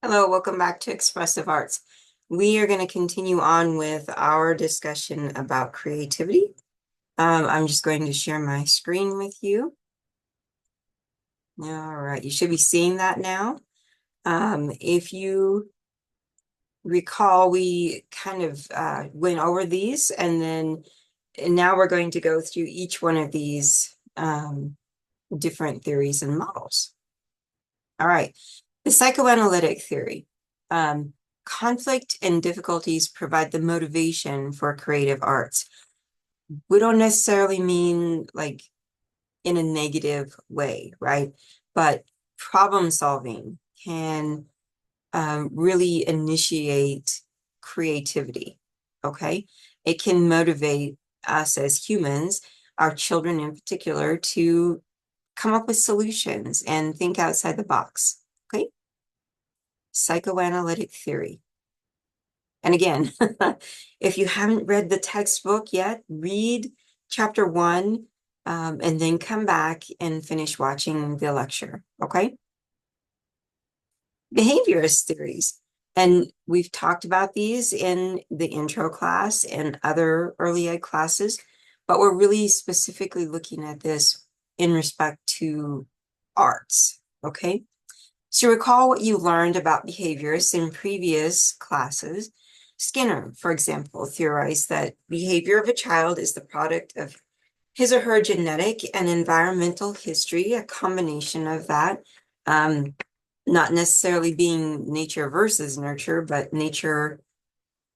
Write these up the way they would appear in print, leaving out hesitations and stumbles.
Hello, welcome back to Expressive Arts. We are going to continue on with our discussion about creativity. I'm just going to share my screen with you. All right, you should be seeing that now. If you recall, we kind of went over these, and now we're going to go through each one of these different theories and models. All right, the psychoanalytic theory. Um, Conflict and difficulties provide the motivation for creative arts. We don't necessarily mean like in a negative way, right? But problem solving can really initiate creativity, okay? It can motivate us as humans, our children in particular, to come up with solutions and think outside the box, okay? Psychoanalytic theory. And again, if you haven't read the textbook yet, read chapter 1 and then come back and finish watching the lecture, okay? Behaviorist theories. And we've talked about these in the intro class and other early ed classes, but we're really specifically looking at this in respect to arts, okay? So recall what you learned about behaviorists in previous classes. Skinner, for example, theorized that behavior of a child is the product of his or her genetic and environmental history, a combination of that, not necessarily being nature versus nurture, but nature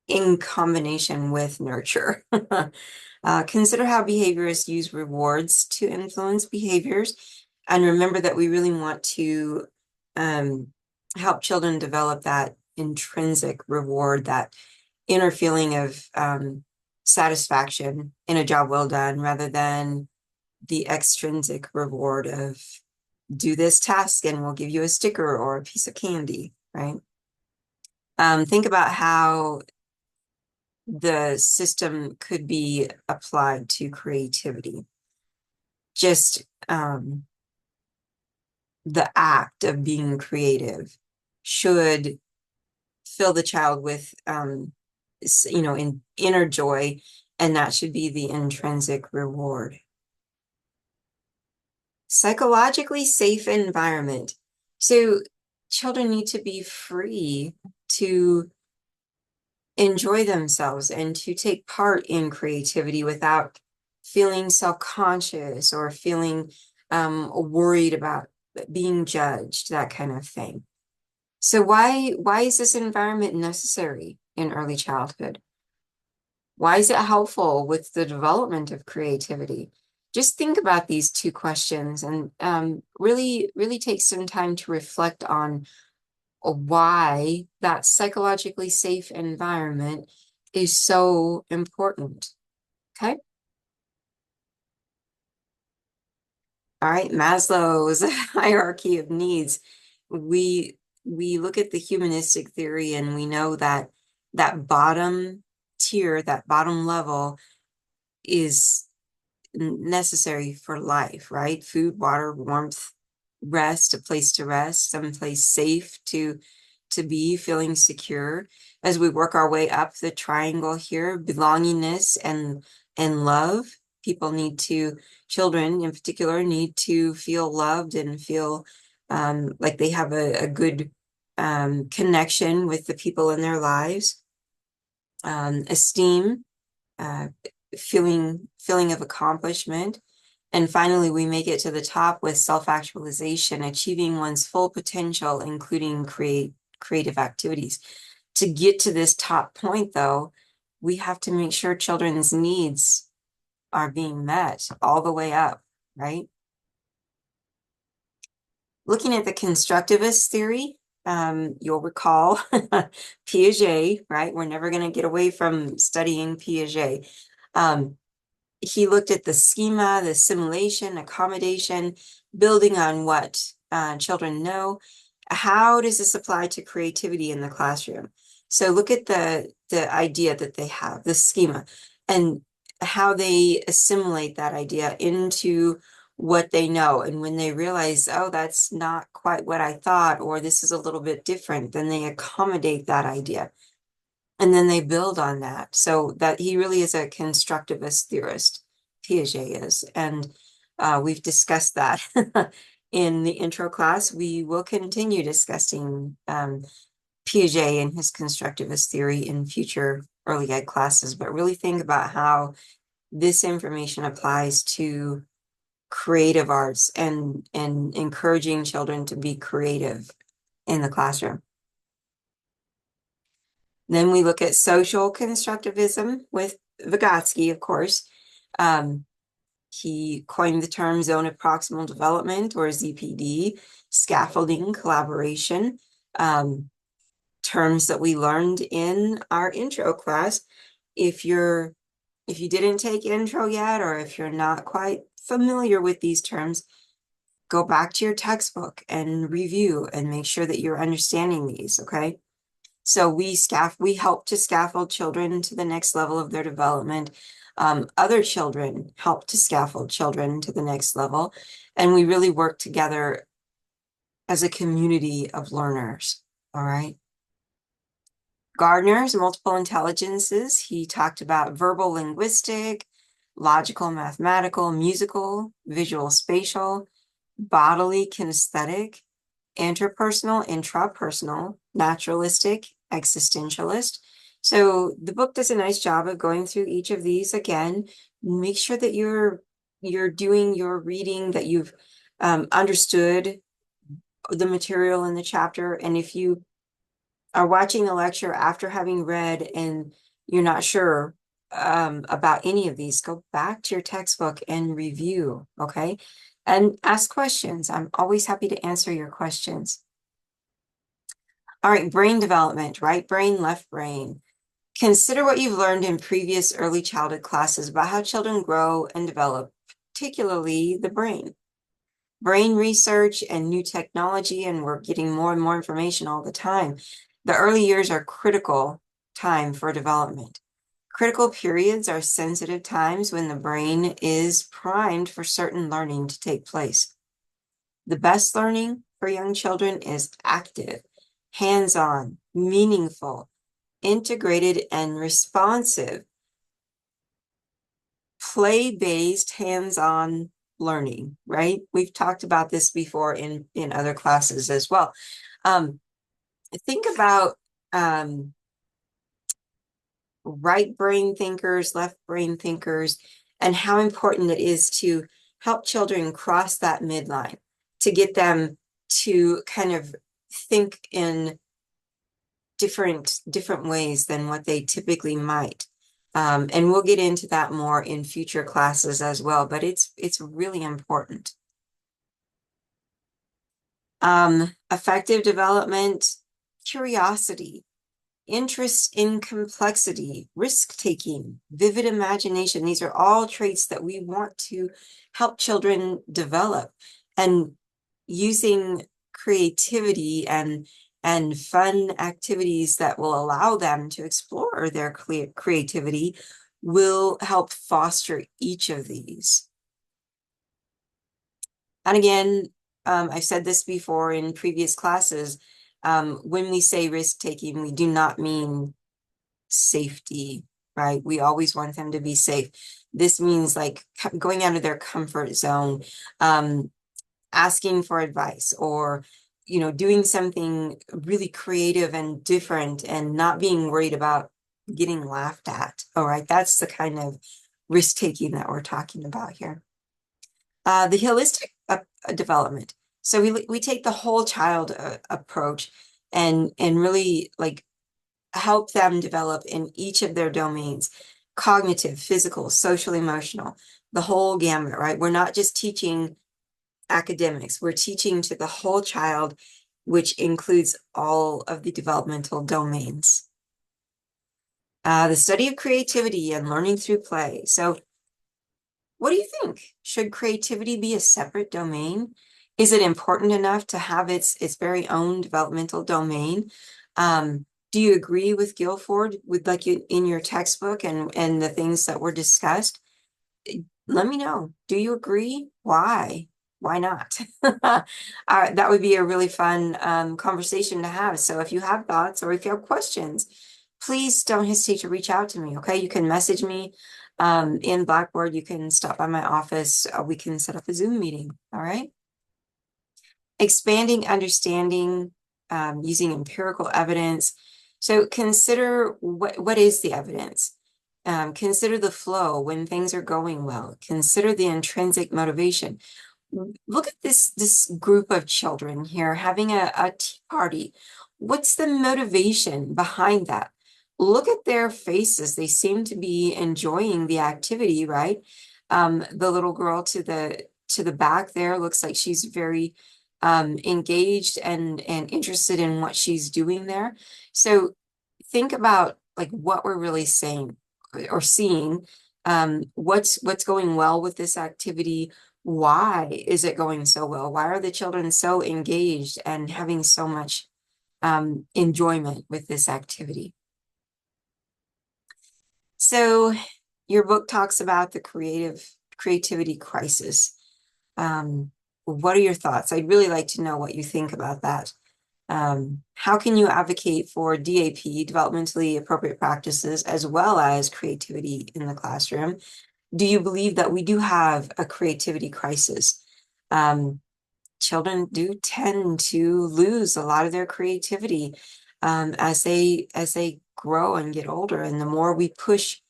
in combination with nurture. Consider how behaviorists use rewards to influence behaviors. And remember that we really want to help children develop that intrinsic reward, that inner feeling of satisfaction in a job well done, rather than the extrinsic reward of do this task and we'll give you a sticker or a piece of candy, right? Think about how the system could be applied to creativity. Just the act of being creative should fill the child with, inner joy, and that should be the intrinsic reward. Psychologically safe environment. So children need to be free to enjoy themselves and to take part in creativity without feeling self-conscious or feeling worried about being judged, that kind of thing. So why is this environment necessary in early childhood? Why is it helpful with the development of creativity? Just think about these two questions and really take some time to reflect on why that psychologically safe environment is so important. Okay. All right, Maslow's hierarchy of needs. We we look at the humanistic theory and we know that that bottom tier, that bottom level is necessary for life, right? Food, water, warmth, rest, a place to rest, someplace safe to be, feeling secure. As we work our way up the triangle here, belongingness and love. People need to, children in particular, need to feel loved and feel like they have a good connection with the people in their lives. Esteem, uh, feeling of accomplishment. And finally, we make it to the top with self-actualization, achieving one's full potential, including creative activities. To get to this top point, though, we have to make sure children's needs are being met all the way up, right? Looking at the constructivist theory, you'll recall Piaget, right? We're never going to get away from studying Piaget. He looked at the schema, the assimilation, accommodation, building on what children know. How does this apply to creativity in the classroom? So look at the idea that they have, the schema, and how they assimilate that idea into what they know. And when they realize, oh, that's not quite what I thought, or this is a little bit different, then they accommodate that idea. And then they build on that. So that he really is a constructivist theorist, Piaget is. And we've discussed that in the intro class. We will continue discussing Piaget and his constructivist theory in future early ed classes, but really think about how this information applies to creative arts and encouraging children to be creative in the classroom. Then we look at social constructivism with Vygotsky, of course. He coined the term zone of proximal development, or ZPD, scaffolding, collaboration, terms that we learned in our intro class. If you didn't take intro yet, or if you're not quite familiar with these terms, go back to your textbook and review and make sure that you're understanding these, okay? So we help to scaffold children to the next level of their development. Other children help to scaffold children to the next level. And we really work together as a community of learners, all right? Gardner's multiple intelligences, he talked about verbal linguistic, logical mathematical, musical, visual spatial, bodily kinesthetic, interpersonal, intrapersonal, naturalistic, existentialist. So the book does a nice job of going through each of these again. Make sure that you're doing your reading, that you've understood the material in the chapter. And if you are watching the lecture after having read and you're not sure about any of these, go back to your textbook and review, okay? And ask questions. I'm always happy to answer your questions. All right, brain development, right brain, left brain. Consider what you've learned in previous early childhood classes about how children grow and develop, particularly the brain. Brain research and new technology, and we're getting more and more information all the time. The early years are critical time for development. Critical periods are sensitive times when the brain is primed for certain learning to take place. The best learning for young children is active, hands-on, meaningful, integrated, and responsive, play-based, hands-on learning, right? We've talked about this before in other classes as well. Think about right brain thinkers, left brain thinkers, and how important it is to help children cross that midline, to get them to kind of think in different ways than what they typically might. And we'll get into that more in future classes as well, but it's really important. Affective development, curiosity, interest in complexity, risk-taking, vivid imagination. These are all traits that we want to help children develop. And using creativity and fun activities that will allow them to explore their creativity will help foster each of these. And again, I've said this before in previous classes, when we say risk-taking, we do not mean safety, right? We always want them to be safe. This means like going out of their comfort zone, asking for advice, or doing something really creative and different and not being worried about getting laughed at. All right, that's the kind of risk-taking that we're talking about here. The holistic development. So we take the whole child approach and really like help them develop in each of their domains: cognitive, physical, social, emotional, the whole gamut, right? We're not just teaching academics, we're teaching to the whole child, which includes all of the developmental domains. The study of creativity and learning through play. So what do you think? Should creativity be a separate domain? Is it important enough to have its very own developmental domain? Do you agree with Guilford, with like in your textbook and the things that were discussed? let me know. Do you agree? Why? Why not? That would be a really fun conversation to have. So if you have thoughts or if you have questions, please don't hesitate to reach out to me. Okay, you can message me in Blackboard. You can stop by my office. We can set up a Zoom meeting. All right. Expanding understanding using empirical evidence. So consider what is the evidence? Consider the flow when things are going well. Consider the intrinsic motivation. Look at this group of children here having a tea party. What's the motivation behind that? Look at their faces. They seem to be enjoying the activity, right? The little girl to the back there looks like she's very engaged and interested in what she's doing there. So think about like what we're really saying or seeing. What's going well with this activity? Why is it going so well? Why are the children so engaged and having so much enjoyment with this activity? So your book talks about the creativity crisis. What are your thoughts? I'd really like to know what you think about that. How can you advocate for DAP, developmentally appropriate practices, as well as creativity in the classroom? Do you believe that we do have a creativity crisis? Children do tend to lose a lot of their creativity as they grow and get older, and the more we push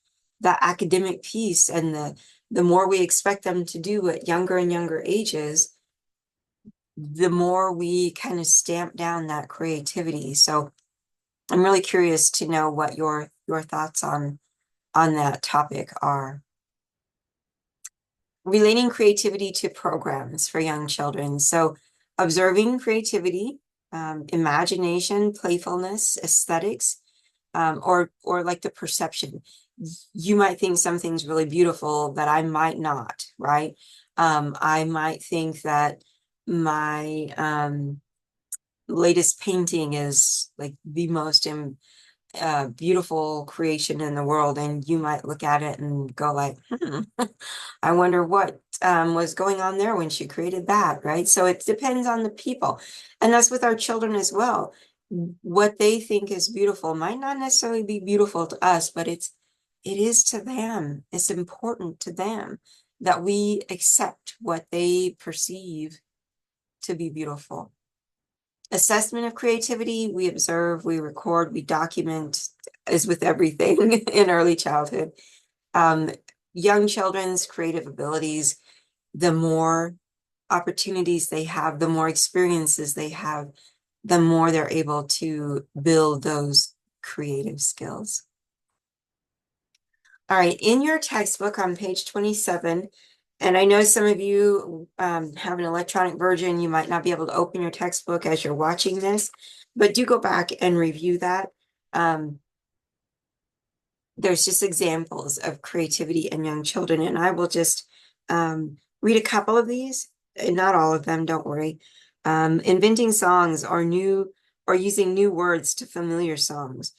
that academic piece and the more we expect them to do at younger and younger ages, the more we kind of stamp down that creativity. So I'm really curious to know what your thoughts on that topic are. Relating creativity to programs for young children. So observing creativity, imagination, playfulness, aesthetics, or like the perception. You might think something's really beautiful that I might not, right? I might think that my latest painting is like the most beautiful creation in the world, and you might look at it and go like, I wonder what was going on there when she created that, right? So it depends on the people, and that's with our children as well. What they think is beautiful might not necessarily be beautiful to us, but it is to them. It's important to them that we accept what they perceive to be beautiful. Assessment of creativity, we observe, we record, we document, as with everything in early childhood. Um, Young children's creative abilities, the more opportunities they have, the more experiences they have, the more they're able to build those creative skills. All right, in your textbook on page 27, and I know some of you have an electronic version, you might not be able to open your textbook as you're watching this, but do go back and review that. There's just examples of creativity in young children, and I will just read a couple of these, and not all of them, don't worry. Inventing songs or using new words to familiar songs,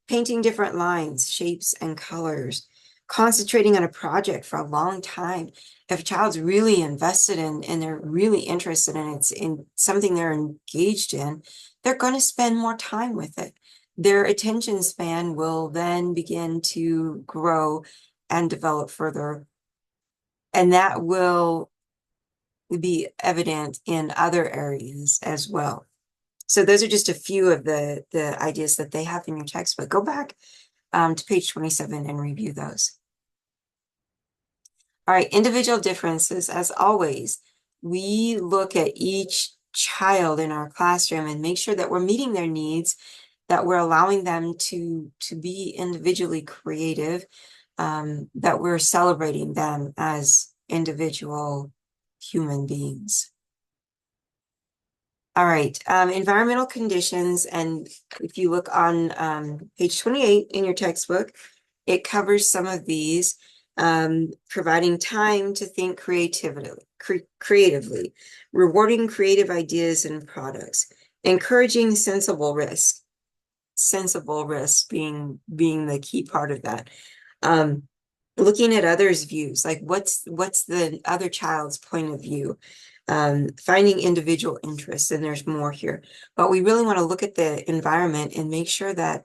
painting different lines, shapes, and colors, concentrating on a project for a long time. If a child's really invested in and they're really interested in it's in something they're engaged in, they're going to spend more time with it. Their attention span will then begin to grow and develop further. And that will be evident in other areas as well. So those are just a few of the ideas that they have in your textbook. Go back to page 27 and review those. All right, individual differences. As always, we look at each child in our classroom and make sure that we're meeting their needs, that we're allowing them to be individually creative, that we're celebrating them as individual human beings. All right, environmental conditions, and if you look on page 28 in your textbook, it covers some of these, providing time to think creatively, rewarding creative ideas and products, encouraging sensible risk being the key part of that. looking at others' views, like what's the other child's point of view, finding individual interests, and there's more here. But we really want to look at the environment and make sure that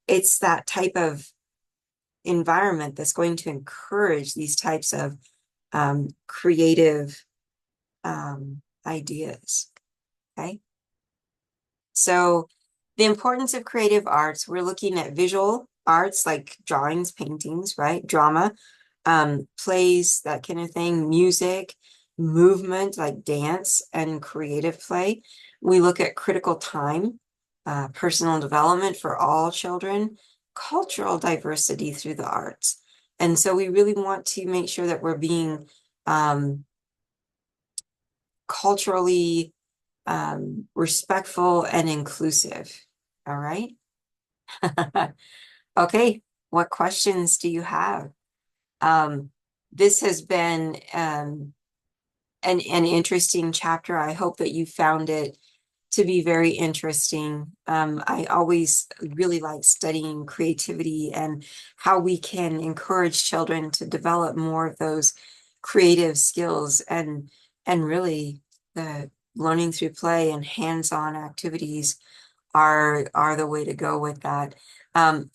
it's that type of environment that's going to encourage these types of creative ideas. Okay. So the importance of creative arts, we're looking at visual arts like drawings, paintings, right? Drama, plays, that kind of thing, music, movement like dance and creative play. We look at critical time, personal development for all children, cultural diversity through the arts. And so we really want to make sure that we're being culturally respectful and inclusive. All right. Okay. What questions do you have? Um, this has been an interesting chapter. I hope that you found it to be very interesting. I always really like studying creativity and how we can encourage children to develop more of those creative skills and really the learning through play and hands-on activities are the way to go with that.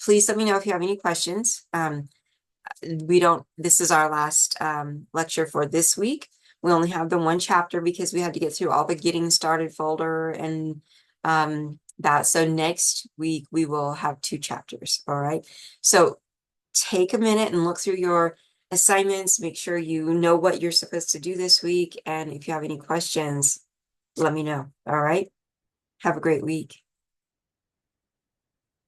Please let me know if you have any questions. We don't, this is our last lecture for this week. We only have the one chapter because we had to get through all the getting started folder and that. So next week we will have 2 chapters. All right. So take a minute and look through your assignments, make sure you know what you're supposed to do this week. And if you have any questions, let me know. All right. Have a great week.